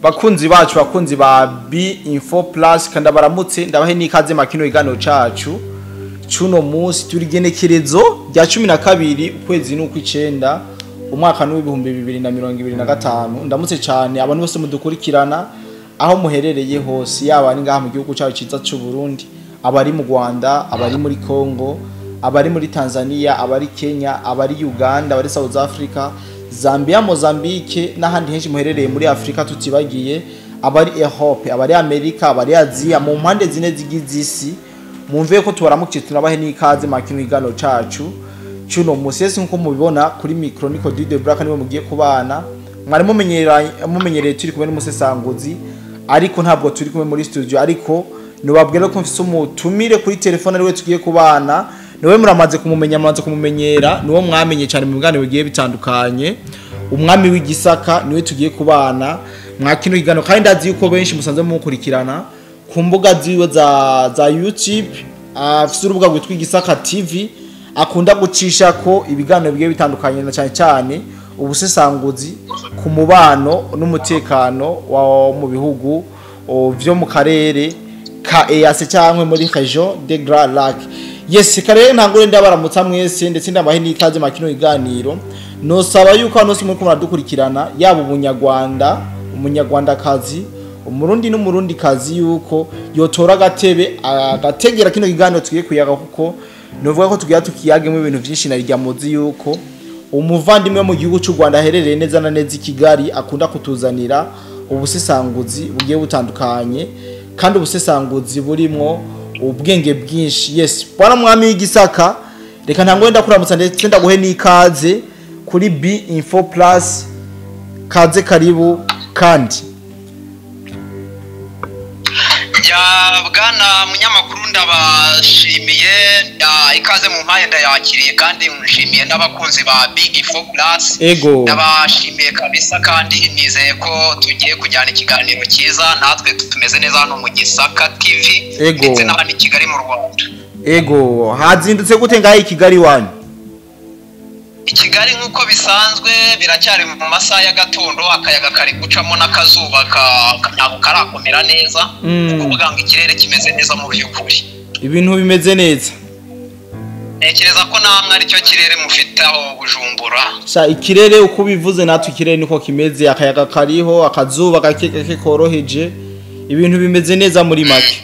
bakunzi bacu bakunzi ba B-Info Plus kandi baramutse ndabahe nikaze makino igano cacu cuno munsi turi genekerezo rya 12 ukwezi n'ukwicenda umwaka n'ibihumbi 2025 ndamutse cyane abantu bose mudukurikirana aho muherereye hose yaba ari ngaha mu gihugu cyacu ciza cy'u Burundi abari mu Rwanda abari muri Congo abari muri Tanzania abari Kenya abari Uganda abari South Africa Zambia Mozambique n'ahandi henshi muherereye muri Afrika tutibagiye abari Europe abari America abari Asia mu mpande zine zigizisi mumve ko tubaramukiye tunabahe nikaze makino igano cacu cuno musese nko mubibona kuri micro niko Dide Black niwe mugiye kubana mwari mumenyereye turi kumwe n'umusesanguzi ariko ntabwo turi kumwe muri studio ariko nubabwira ko mfise umutumire kuri telefone ariwe tugiye kubana niwe muramaze kumumenyera niwo mwamenye cyane mu biganiro bigiye bitandukanye umwami w'igisaka niwe tugiye kubana mwakino igano kandi ndazi yuko benshi musanze mukurikirana ku mbuga ziwe za YouTube afite urubuga rwitwa Igisaka TV akunda gucisha ko ibiganiro bigiye bitandukanye na cyane ubusesanguzi ku mubano n'umutekano wa mu bihugu vyo mu karere ka EAC cyangwa muri region de Grand Lac. Yes karere ntangure ndabaramutsa mwese ndetse ndabahe nikaze makino iganiro no saba yuko anose muri kumara dukurikirana yaba umunyarwandakazi umurundi n'umurundi kazi yuko yotora agategera kino kiganiro tugiye kuyaga kuko novuga ko tugiye tukiyage mu bintu byinshi na rya muzi yuko umuvandimwe mu gihugu cy'u Rwanda herereye neza na neza Kigali akunda kutuzanira ubusesanguzi bugiye butandukanye kandi ubusesanguzi burimo ubwenge bwinshi. Yes bwana mwami w'igisaka reka ntango ndakuramutsa ndetse ndaguhe nikaze kuri B-Info Plus kaze karibu kandi bwana munyamakuru ndabashimiye ikaze mu mpaye ndayakiriye kandi nshimiye n'abakunzi ba B-Info Plus ndabashimiye kabisa kandi nizeye ko tugiye kujyana ikiganiro cyiza natwe tumeze neza hano mu Gisaka TV ndetse n'abandi Kigali mu Rwanda. Hazindutse gute ngahe Kigali wanyu? Kigali nkuko bisanzwe biracyari mu masaha ya gatondo akayaga kari gucamo n'akazuba ntabwo karakomera neza kuvuga ngo ikirere kimeze neza mu by'ukuri ibintu bimeze neza nekereza ko namwe ari cyo kirere mufite aho Bujumbura ikirere uko bivuze natwe ikirere niko kimeze akayaga kariho akazuba gake koroheje ibintu bimeze neza muri make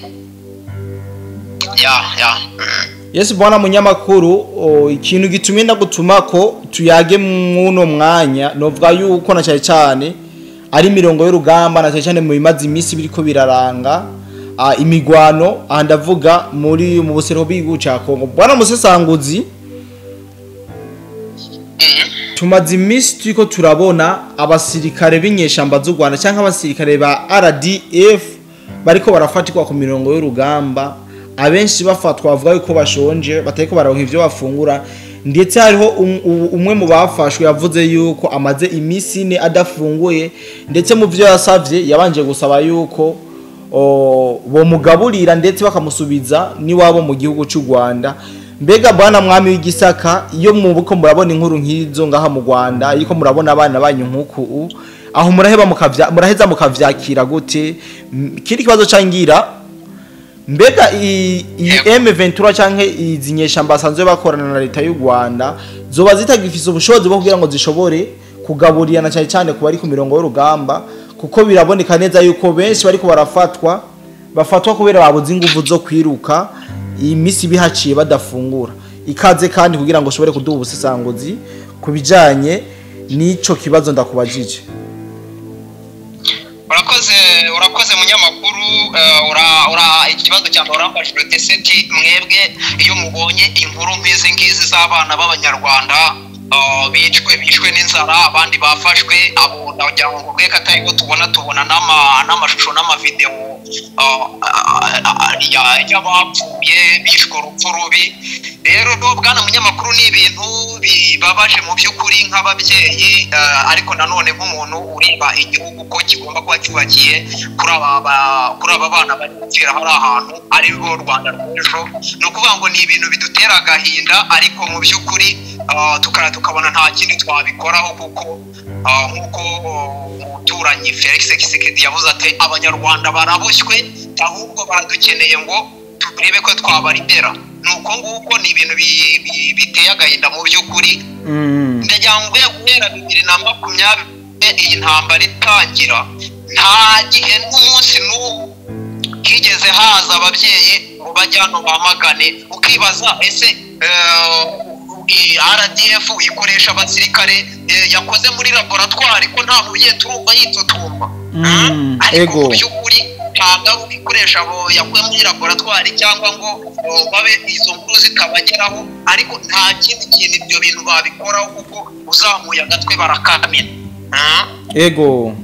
Yes bwana munyamakuru ikintu gitumye ndagutuma ko tuyage muno mwanya novuga yuko na cyane ari mirongo y'urugamba na cyane mu bimazi imisi biriko biraranga imigwano ndavuga muri mu busero bw'igihugu cya Congo. Bwana musesanguzi tumaze imisi turiko turabona abasirikare b'inyeshamba z'u Rwanda cyangwa abasirikare ba RDF bariko barafatirwa ku mirongo y'urugamba abenshi bafatwa bavuga yuko bashonje batariko baronka ivyo bafungura ndetse hariho umwe mu bafashwe yavuze yuko amaze imisi ne adafunguye ndetse mu byo yasavye yabanje gusaba yuko bo mugaburira ndetse bakamusubiza ni wabo mu gihugu cy'u Rwanda. Mbega bwana mwami w'igisaka iyo mubuko murabona inkuru nk'izo ngaha mu Rwanda yiko murabona abana banyu nkuko aho muraheza mukavyakira gute kiri kibazo cangira mbega M23 canke izinyeshamba basanzwe bakorana na leta y'u Rwanda zoba zitagifise ubushobozi bwo kugira ngo zishobore kugaburira na cyane ku bari ku mirongo y'urugamba kuko biraboneka neza yuko benshi bariko bafatwa kubera babuze ingufu zo kwiruka imisi bihaciye badafungura ikaze kandi kugira ngo ushobore kuduha ubusesanguzi kubijanye n'ico kibazo ndakubajije. Urakoze munyamakuru ikibazo cyangwa urambajwe teseti mwebwe iyo mubonye inkuru nk'izi ngizi z'abana b'abanyarwanda bishwe n'inzara abandi bafashwe abo ndagira ngo bwe katariho tubona n'amashusho n'amavideo y'abapfuye bishwe urupfu rubi rero bwana munyamakuru ni ibintu bibabaje mu by'ukuri nk'ababyeyi ariko nanone nk'umuntu ureba igihugu ko kigomba kuba cyubakiye kuri aba bana bari gupfira hari ahantu ari rwo Rwanda rw'ejo no kuvuga ngo ni ibintu bidutera agahinda ariko mu by'ukuri tukabona nta kindi twabikoraho kuko nk'uko umuturanyi Felix Tshisekedi yavuze ati abanyarwanda baraboshywe ahubwo baradukeneye ngo turebe ko twabaribera nuko nguko ni ibintu biteye agahinda mu by'ukuri ndagira ngo guhera 2020 iyi ntambara itangira nta gihe n'umunsi n'ubu kigeze haza ababyeyi ngo bajyano bamagane ukibaza ese RDF ikoresha abasirikare yakoze muri laboratoire ko nta muye turumva yitotumba ariko mu by'ukuri ntabwo bikoresha abo yakuye muri laboratoire cyangwa ngo babe izo nkuru zikabageraho ariko nta kindi kintu ibyo bintu babikoraho kuko uzamuye agatwe barakamena ego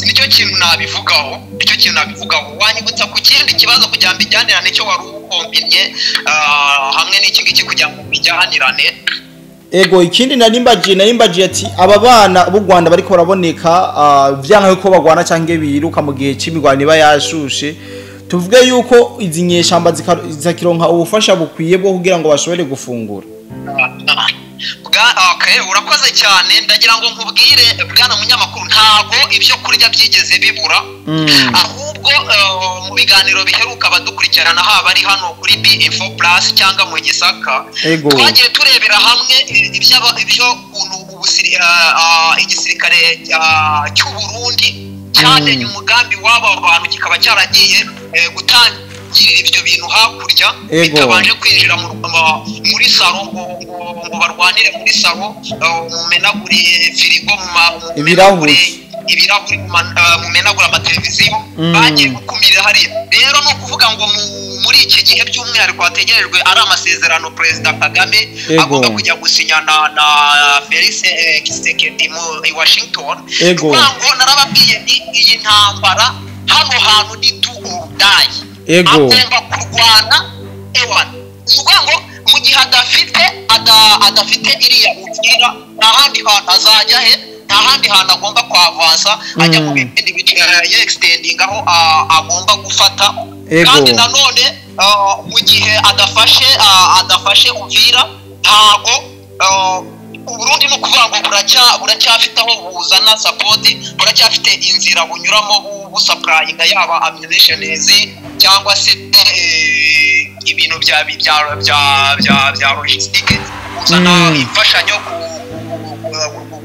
nicyo kintu nabivugaho wanyibutsa ku kindi kibazo kugira ngo bijyanirane cyo wari ukombinye hamwe n'iki ngiki kugira ngo bijyanirane ego ikindi narimbagiye ati aba bana b'u Rwanda bariko baraboneka vyanka ko bagwana canke biruka mu gihe c'imigwano iba yashushe tuvuge yuko izi nyeshamba zikakironka ubufasha bukwiye bwo kugira ngo bashobore gufungura okay urakoze cyane ndagira ngo nkubwire bwana munyamakuru ntago ibyo kurya byigeze bibura ahubwo mu biganiro biheruka badukurikirana haba ari hano kuri B-Info Plus cyangwa mu Gisaka twagiye turebera hamwe ibyo igisirikare cy'u Burundi cyane umugambi w'aba bantu kikaba cyaragiye gutanga ibyo bintu hakurya bitabanje kwinjira muri saro ngo barwanire muri saro mumenagure firigo ibirahuri mumenagura amateleviziyo bagiye gukumira hariya rero no kuvuga ngo muri iki gihe by'umwihariko hategerejwe ari amasezerano Perezida Kagame agomba kujya gusinyana na Felix Tshisekedi i Washington kuko narababwiye iyi ntambara hano hantu ni do or die agomba kurwana uvuga ngo mu gihe adafite iriya ubwira nta handi hantu azajya nta handi hantu agomba kwavansa ajya mu bindi bice extending aho agomba gufata kandi nanone mu gihe adafashe ubwira ntago Uburundi no kuvuga ngo buracyafite aho buzana support buracyafite inzira bunyuramo busupplyinga yaba ammunition cyangwa se ibintu bya logistique uzana imfashanyo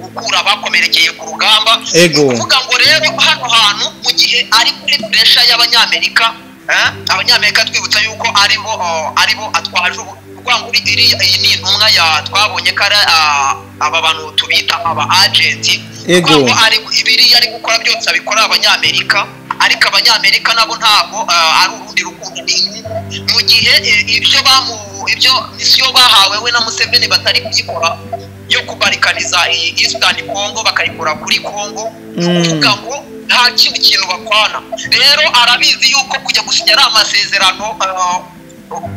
gukura bakomerekeye ku rugamba kuvuga ngo rero hano hantu mu gihe ari kuri pressure y'abanyamerika abanyamerika twibutsa yuko aribo atwaje iyi ni intumwa twabonye ko aba bantu tubita aba agenti kuko ibiri ari gukora byose abikora abanyamerika ariko abanyamerika nabo ntabwo ari urundi rukundo mu gihe ibyo misiyo bahawe we na Museveni batari kuyikora yo kubarikaniza Eastern Congo bakayikora kuri Congo kuvuga ngo nta kindi kintu bakwana rero arabizi yuko kujya gusinya ari amasezerano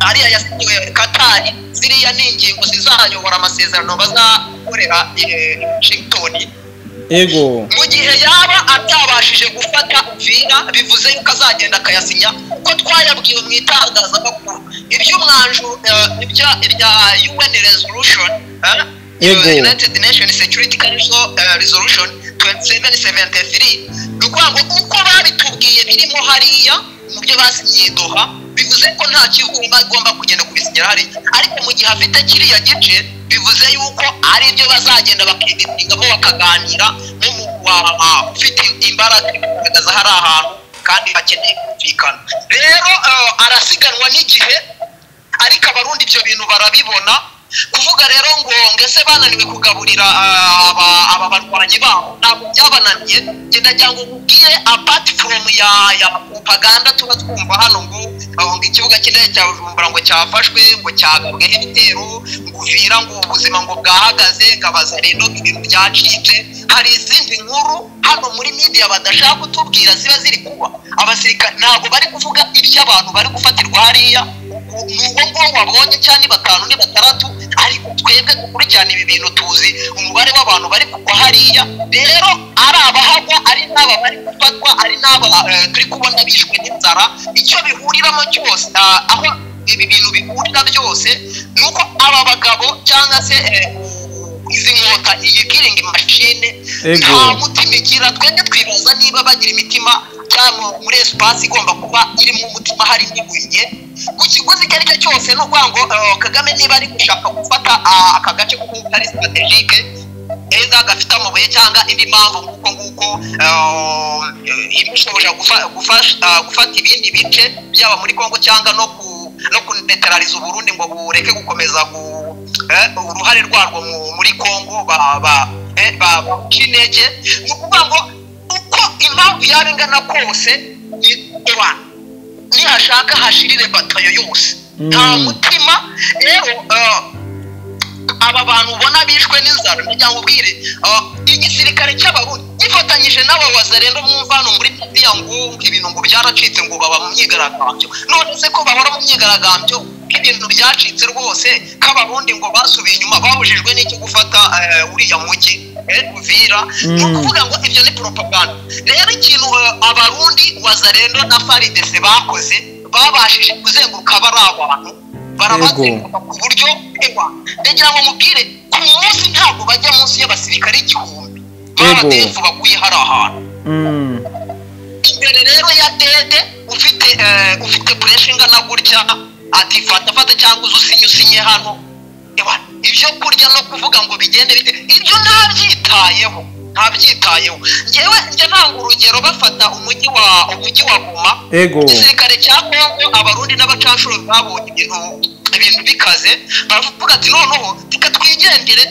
ariya yasinyiwe Katari ziriya n'ingingo zizayobora amasezerano bazakorera Washington mu gihe yaba atabashije gufata Uvira bivuze yuko azagenda akayasinya uko twayabwiwe mu itangazamakuru iby'umwanjuro irya UN resolution United Nations Security Council resolution 2773 nuko uko babitubwiye birimo hariya mu byo basinyiye Doha bivuze ko nta gihugu bagomba kugenda kubisinyira hari ariko mu gihe afite kiriya gice bivuze yuko ari byo bazagenda bakiditingamo bakaganira ufite imbaraga kugaragaza hari ahantu kandi bakeneye kumvikana rero arasiganwa n'igihe ariko abarundi ibyo bintu barabibona kuvuga rero ngo ngese bananiwe kugaburira aba barwanyi babo ntabwo byabananiye genda cyangwa ubwire apart from ya propaganda tuba twumva hano ngo ikibuga cy'indege cya Bujumbura ngo cyafashwe ngo cyagabweho ibitero ngo Uvira ngo ubuzima ngo bwahagaze ngabaza rero ibintu byacitse hari izindi nkuru hano muri media badashaka kutubwira ziba ziri kuba abasirikare ntabwo bari kuvuga iby'abantu bari gufatirwa hariya nuko ngo wabonye cyane batanu ni batandatu ariko twebwe gukurikirana ibi bintu tuzi umubare w'abantu bari kugwa hariya rero ari abahagwa ari n'aba bari gufatwa ari n'aba turi kubona bishwe n'inzara icyo bihuriramo cyose aho ibi bintu bihurira byose nuko aba bagabo cyangwa se izi nkota iyi killing machine nta mutima igira. Twebwe twibaza niba bagira imitima cyangwa muri espace igomba kuba iri mu mutima hari n'ibuye ku kiguzi icyo ari cyo cyose. No kuvuga ngo Kagame niba ari gushaka gufata aka gace kuko ari strategique eza gafite amabuye cyangwa indi mpamvu nguko imushoboje gufata ibindi bice byaba muri Congo cyangwa no kunetraliza Burundi ngo bureke gukomeza uruhare rwarwo muri Congo kinege. Ni ukuvuga ngo uko impamvu yabingana kose nihashaka hashirire batayo yose nta mutima. Rero aba bantu ubona bishwe n'inzara cyangwa ubwire igisirikare cy'Abarundi gifatanyije n'aba wazarendo mu mvano muri Tanzania ngo ibintu ngo byaracitse ngo baba mu myigaragambyo. None se ko bahora mu myigaragambyo ibintu byacitse rwose k'Abarundi ngo basubiye inyuma babujijwe n'icyo gufata uriya mujyi Uvira. No kuvuga ngo ibyo ni propaganda. Rero ikintu Abarundi wazarendo na FARDC bakoze babashije kuzenguruka bari abantu barabazenguruka ku buryo ndagira ngo mubwire ku munsi ntabwo bajya munsi y'abasirikare 1000 baradefu baguye hari ahantu imbere. Rero ya dede ufite pressure ingana gutya ati fata cyangwa usinye hano ibyo kurya no kuvuga ngo bigende bite ibyo ntabyitayeho. Ngewe nanga urugero bafata umujyi wa Goma igisirikare cya Congo Abarundi n'abacanshuro babonye ibintu bikaze baravuga ati noneho twigendere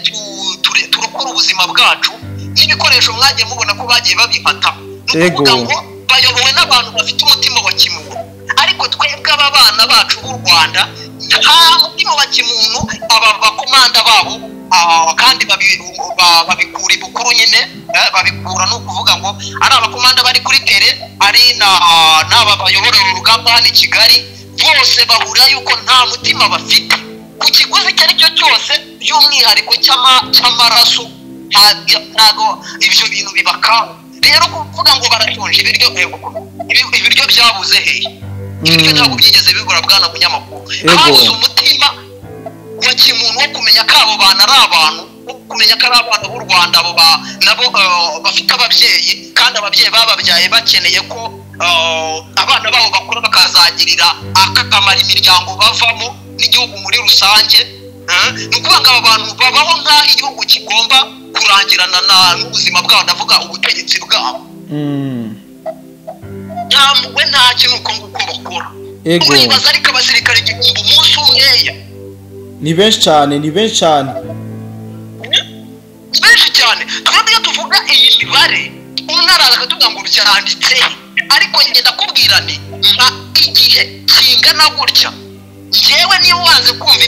turukora ubuzima bwacu n'ibikoresho mwagiye mubona ko bagiye babifata. No kuvuga ngo bayobowe n'abantu bafite umutima wa kimuntu. Ariko twebwe aba bana bacu b'u Rwanda nta mutima wa kimuntu. Aba bakomanda babo kandi babikura ibukuru nyine babikura no kuvuga ngo ari abakomanda bari kuri tere ari n'aba bayobora urugamba hano i Kigali bose bahura yuko nta mutima bafite ku kiguzi icyo ari cyo cyose by'umwihariko cy'amaraso. Ntago ibyo bintu bibakaho. Rero kuvuga ngo barashonje ibiryo byabuze hehe ibiryo ntabwo byigeze bigura bwana munyamakuru. Habuze umutima wa kimuntu wo kumenya ko abo bana ari abantu, kumenya ko ari abana b'u Rwanda abo nabo bafite ababyeyi kandi ababyeyi bababyaye bakeneye ko abana babo bakora bakazagirira akamara imiryango bavamo n'igihugu muri rusange. Ni ukuvuga ngo aba bantu babaho nk'aho igihugu kigomba kurangirana n'ubuzima bwabo, ndavuga ubutegetsi bwabo. Nta kintu uko nguko bakora. Uribaza ariko abasirikare 1000 umunsi umweya ni benshi cyane twebwe tuvuga iyi mibare umwaraza akatubwira ngo byanditse. Ariko ngenda kubwira ni igihe kingana gutya ngewe niba wanze kumva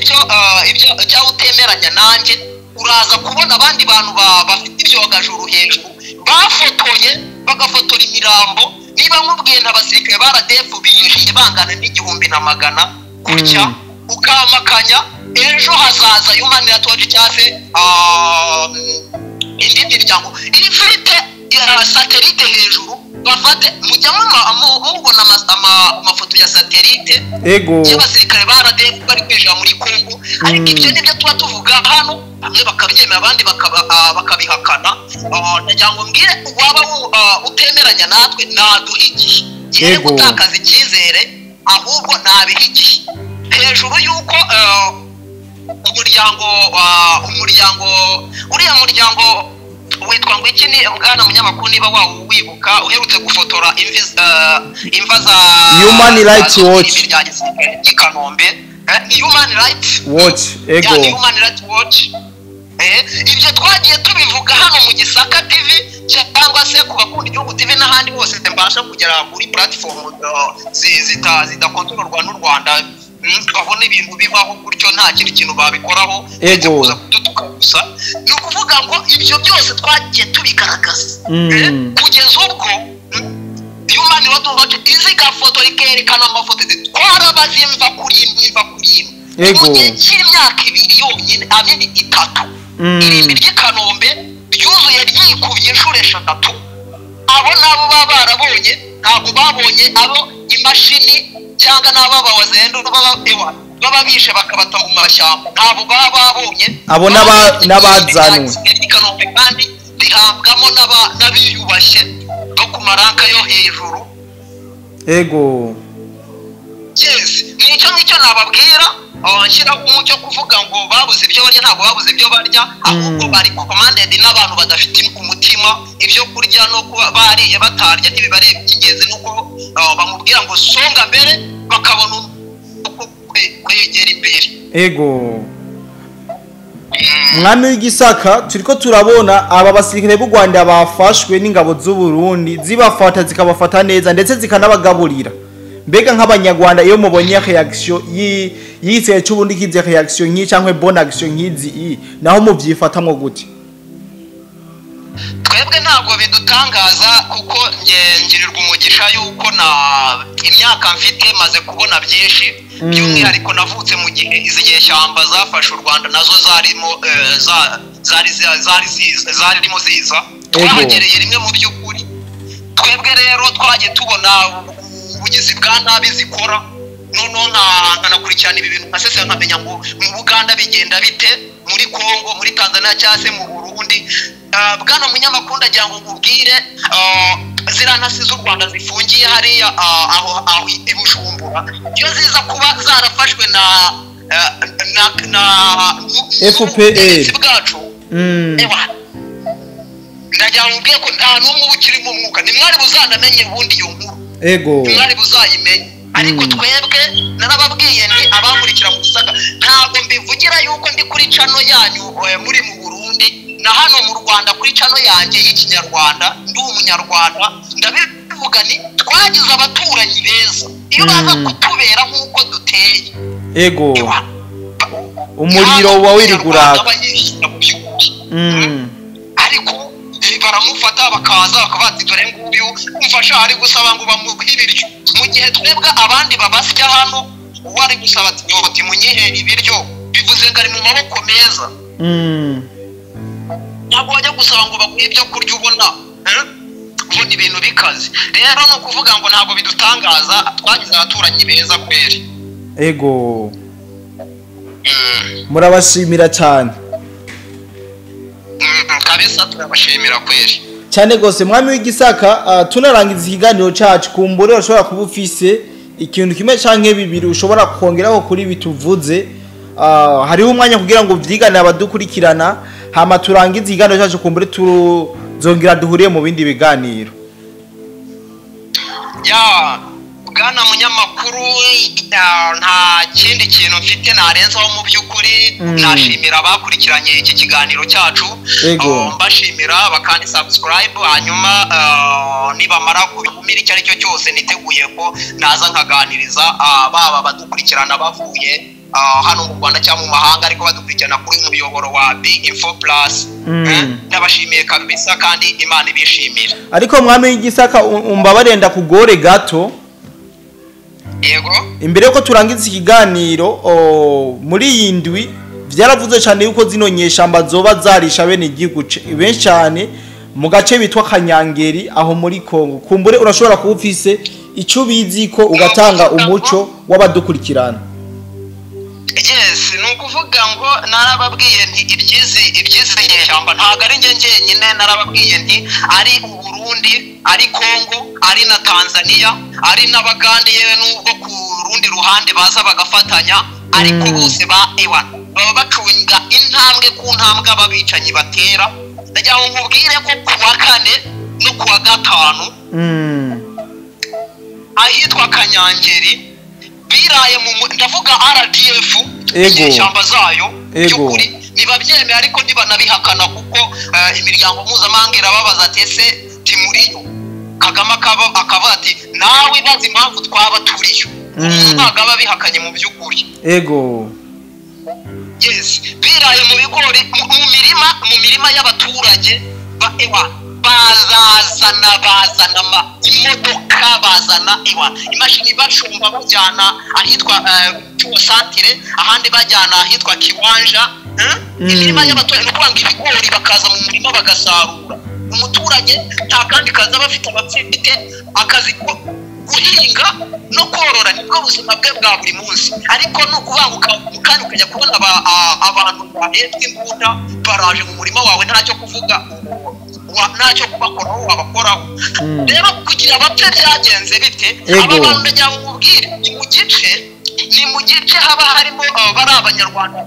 ibyo cyangwa utemeranya nanjye uraza kubona abandi bantu bafite ibyogajuru hejuru bafotoye bagafotora imirambo. Niba nkubwiye n'abasirikare baradefu binjiye bangana n'100 gutya ukamakanya ejo hazaza human rights watch cyase indi miryango ifite satellite hejuru bafate mujya mubona amafoto ya satellite y'abasirikare baradefu bari kwinjira muri Congo. Ariko ibyo nibyo tuba tuvuga hano bamwe bakabyemera abandi bakabihakana. Ndagira ngo mbwire waba utemeranya natwe naduhigiye yere gutakaza icyizere ahubwo nabihigiye hejuru yuko uriya muryango witwa ngo iki ni bwana munyamakuru niba wibuka uherutse gufotora imva za Human Rights Watch Kanombe Human Rights Watch ibyo twagiye tubivuga hano mu Gisaka TV cyangwa se ku bakunda igihugu TV n'ahandi hose mbasha kugera kuri platform zidakontororwa n'u Rwanda. Babona ibintu bibaho gutyo nta kintu babikoraho kuza kudutuka gusa. Ni ukuvuga ngo ibyo byose twagiye tubigaragaza kugeza ubwo Human Rights Watch iziga foto ikerekana amafoto twarabazimva kuri imwe mu gihe cy'imyaka 2 yonyine abindi 3 irimbi ry'Ikanombe ryuzuye ryikubye inshuro 3. Abo nabo baba barabonye ntabwo babonye abo imashini cyangwa n'ababa wazendo baba bishe bakabata mu mashyamba ntabwo baba babonye abo n'abazanwe kandi rihabwamo n'abiyubashye no ku maranka yo hejuru. Ego yes nicyo nababwira nshyira umucyo kuvuga ngo babuze ibyo barya ntabwo babuze ibyo barya ahubwo bari commanded n'abantu badafite umutima ibyo kurya no kuba bariye batarya ntibibareba icy'ingenzi nuko bamubwira ngo songa mbere bakabona kwegera imbere. Ego mwami w'igisaka turiko turabona aba basirikare b'u Rwanda bafashwe n'ingabo z'u Burundi zibafata zikabafata neza ndetse zikanabagaburira. Mbega nk'abanyarwanda iyo mubonye reaction yise cy'ubundi kize reaction nyi cyangwa bonne action nkizi naho muvyifatamwo gute? Twebwe ntabwo bidutangaza kuko ngirirwa umugisha yuko na imyaka mfite maze kubona byinshi by'umwihariko navutse mu gihe izi nyeshyamba zafashe u Rwanda nazo zarimo ziza twahagereye rimwe mu by'ukuri. Twebwe rero twagiye tubona ubugizi bwa nabi zikora noneho nkanakurikirana ibi bintu nkasese nkamenya ngo mu Buganda bigenda bite, muri Congo, muri Tanzania cyangwa se mu Burundi. Bwana munyamakuru ndagira ngo nkubwire zirantasi z'u Rwanda zifungiye hariya aho ibujumbura iyo ziza kuba zarafashwe na FPA bwacu ndagira ngo mbwiye ko nta n'umwe ukiri mu mwuka nimwari buzanamenye ubundi iyo nkuru. Ego nimwari buzayimenye ariko twebwe narababwiye ni abamurikira mu gisaka ntabwo mbivugira yuko ndi kuri chano yanyu muri mu Burundi na hano mu Rwanda kuri chano yanjye y'ikinyarwanda ndi umunyarwanda ndabivuga ni twagize abaturanyi beza iyo baza kutubera nk'uko duteye. Ego umuriro wa wiriguraka ariko baramufata bakaza bakabati dore nguyu umfasha ari gusaba ngo bamuhe ibiryo mu gihe twebwe abandi babasya hano wari gusaba ati munyihe ibiryo bivuze ngo ari mu maboko meza. Ntabwo wajya gusaba ngo baguhe ibyo kurya ubona ibintu bikaze. Rero no kuvuga ngo ntabwo bidutangaza twagize abaturanyi beza kweri. Ego murabashimira cyane kabisa turabashimira kweri cyane gose mwami w'igisaka. Tunarangiza ikiganiro cyacu kumbure ushobora kuba ufise ikintu kimwe canke bibiri ushobora kongeraho kuri bituvuze hariho umwanya kugira ngo vyigane abadukurikirana hama turangiza ikiganiro cyacu kumbure tuzongera duhuriye mu bindi biganiro. Ya bwana munyamakuru nta kindi kintu mfite narenzaho mu by'ukuri. Nashimira abakurikiranye iki kiganiro cyacu mbashimira bakandi subscribe hanyuma nibamara kubimira icyo ari cyo cyose niteguye ko naza nkaganiriza baba badukurikirana bavuye hano mu Rwanda cyangwa mu mahanga ariko badukurikirana kuri umuyoboro wa Big Info Plus. Ndabashimiye kabisa kandi Imana ibishimira. Ariko mwami w'igisaka umbabarenda kugore gato. Yego imbere yuko turangiza ikiganiro muri yindwi byaravuze cyane yuko zino nyeshamba zoba zarisha bene igihugu benshi cyane mu gace bitwa Kanyangeri aho muri Congo. Kumbure urashobora kuba ufise icyo bizi ko ugatanga umuco w'abadukurikirana. Yes nukuvuga ngo narababwiye nti ibyizi nyeshamba ntago ari nyine narababwiye nti ari u Burundi ari Congo ari na Tanzania ari n'Abagande yewe n'ubwo ku rundi ruhande baza bagafatanya ariko bose baba bacunga intambwe ku ntambwe ababicanyi batera. Ndagira ngo nkubwire ko kuwa kane no kuwa gatanu ahitwa Kanyangeri biraye ndavuga RDF inyeshyamba zayo by'ukuri nibabyemeye ariko ntibanabihakana kuko imiryango mpuzamahanga irababaza ati ese timuriyo Kagame akavuga ati nawe bazi impamvu twaba turiyo ntabwo aba bihakanye mu by'ukuri. Ego yes biraye mu bigori mu mirima y'abaturage bazana imodoka bazana imashini bashumba bajyana ahitwa Santire ahandi bajyana ahitwa Kiwanja. Imirima y'abaturage no kwanga ibigori bakaza mu murima bagasarura. Umuturage nta kandi kaza bafite abafite akazi ko guhinga no korora nibwo buzima bwe bwa buri munsi ariko no kubanguka kandi ukajya kubona abantu bahetse imbunda baraje mu murima wawe ntacyo kuvuga ntacyo kubakoraho wabakoraho rero kugira abapfe byagenze bite aba bantu ndagira ngo mubwire ni mu gice haba harimo bari abanyarwanda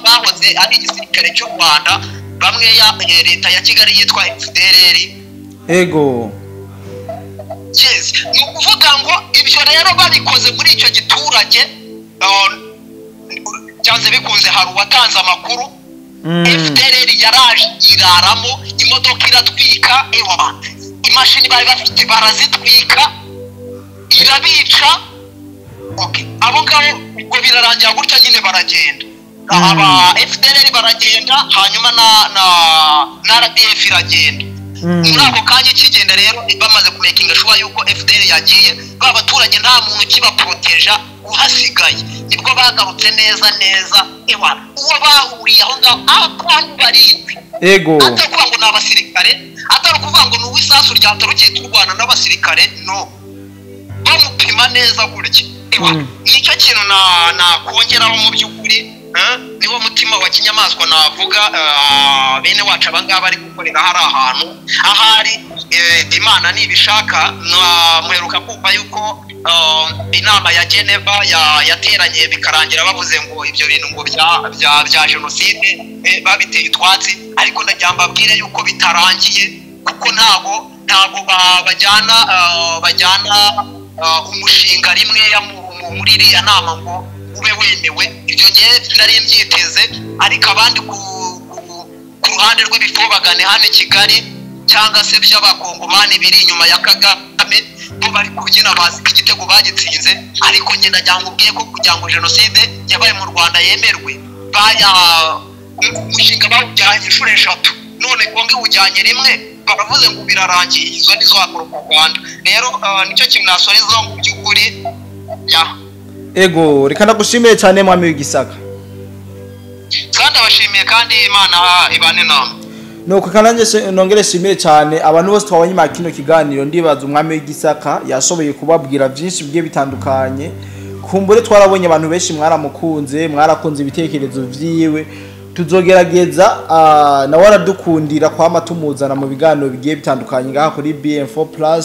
bahoze ari igisirikare cy'u Rwanda bamwe ya leta ya Kigali yitwa FDNB yes ni ukuvuga ngo ibyo rero babikoze muri icyo giturage cyanze bikunze hari uwatanze amakuru FDNB yaraje iraramo imodoka iratwika imashini bari bafite barazitwika irabica abo ngabo ubwo birarangira gutya nyine baragenda aba FDNB baragenda hanyuma na RDF iragenda muri ako kanya ikigenda rero bamaze kumekinga shuwa yuko FDNB yagiye babaturage nta muntu kibaproteja uhasigaye nibwo bagarutse neza uwo bahuriye aho ngaho abantu barindwi atakuvuga ngo n'abasirikare atari kuvuga ngo n'uwisasu ryatarukiye turwana n'abasirikare no bamupima neza gutya nicyo kintu nakongeraho mu by'ukuri niwo mutima wa kinyamaswa navuga bene wacu abangaba bari gukorera hari ahantu ahari Imana nibishaka muheruka kumva yuko inama ya Geneva yateranye bikarangira bavuze ngo ibyo bintu ngo bya genocide babiteye utwatsi ariko ndagyambabwire yuko bitarangiye kuko ntago bajyana umushinga rimwe muri iriya nama ngo ube wemewe ibyo ngiye nari mbyiteze ariko abandi ku ruhande rw'ibifobagane hano i Kigali cyangwa se by'abakongomani biri inyuma ya Kagame bo bari kubyina bazi igitego bagitsinze ariko nge ndagira ngo ubwiye ko kugira ngo genocide yabaye mu Rwanda yemerwe umushinga bawujyanye inshuro 3 none konge ujyanye rimwe baravuze ngo birarangiye izo nizo hakora mu Rwanda rero nicyo kintu nasoreza mu by'ukuri reka ndagushimiye cyane mwami w'igisaka kandi abashimiye kandi Imana ibane namwe nuko kananje nongere shimire cyane abantu bose twabanye makino kiganiro ndibaza umwami w'igisaka yashoboye kubabwira byinshi bigiye bitandukanye kumbure twarabonye abantu benshi mwarakunze ibitekerezo vyiwe tuzogerageza na waradukundira kwa matumuzana mu biganiro bigiye bitandukanye ngaha kuri BM4+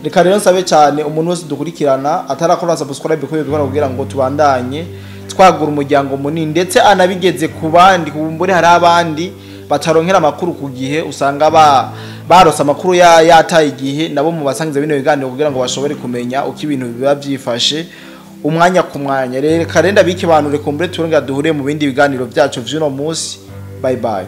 reka rero nsabe cyane umuntu wese dukurikirana atarakora subscribe kugira ngo tubandanye twagura umuryango munini ndetse anabigeze ku bandi kumbure hari abandi bataronkera amakuru ku gihe usanga barose amakuru yataye igihe nabo mu basangiza bino biganiro kugira ngo bashobore kumenya uko ibintu biba byifashe umwanya ku mwanya reka renda biki bantu rekumbure turenga duhure mu bindi biganiro byacu vy'uno munsi bye bye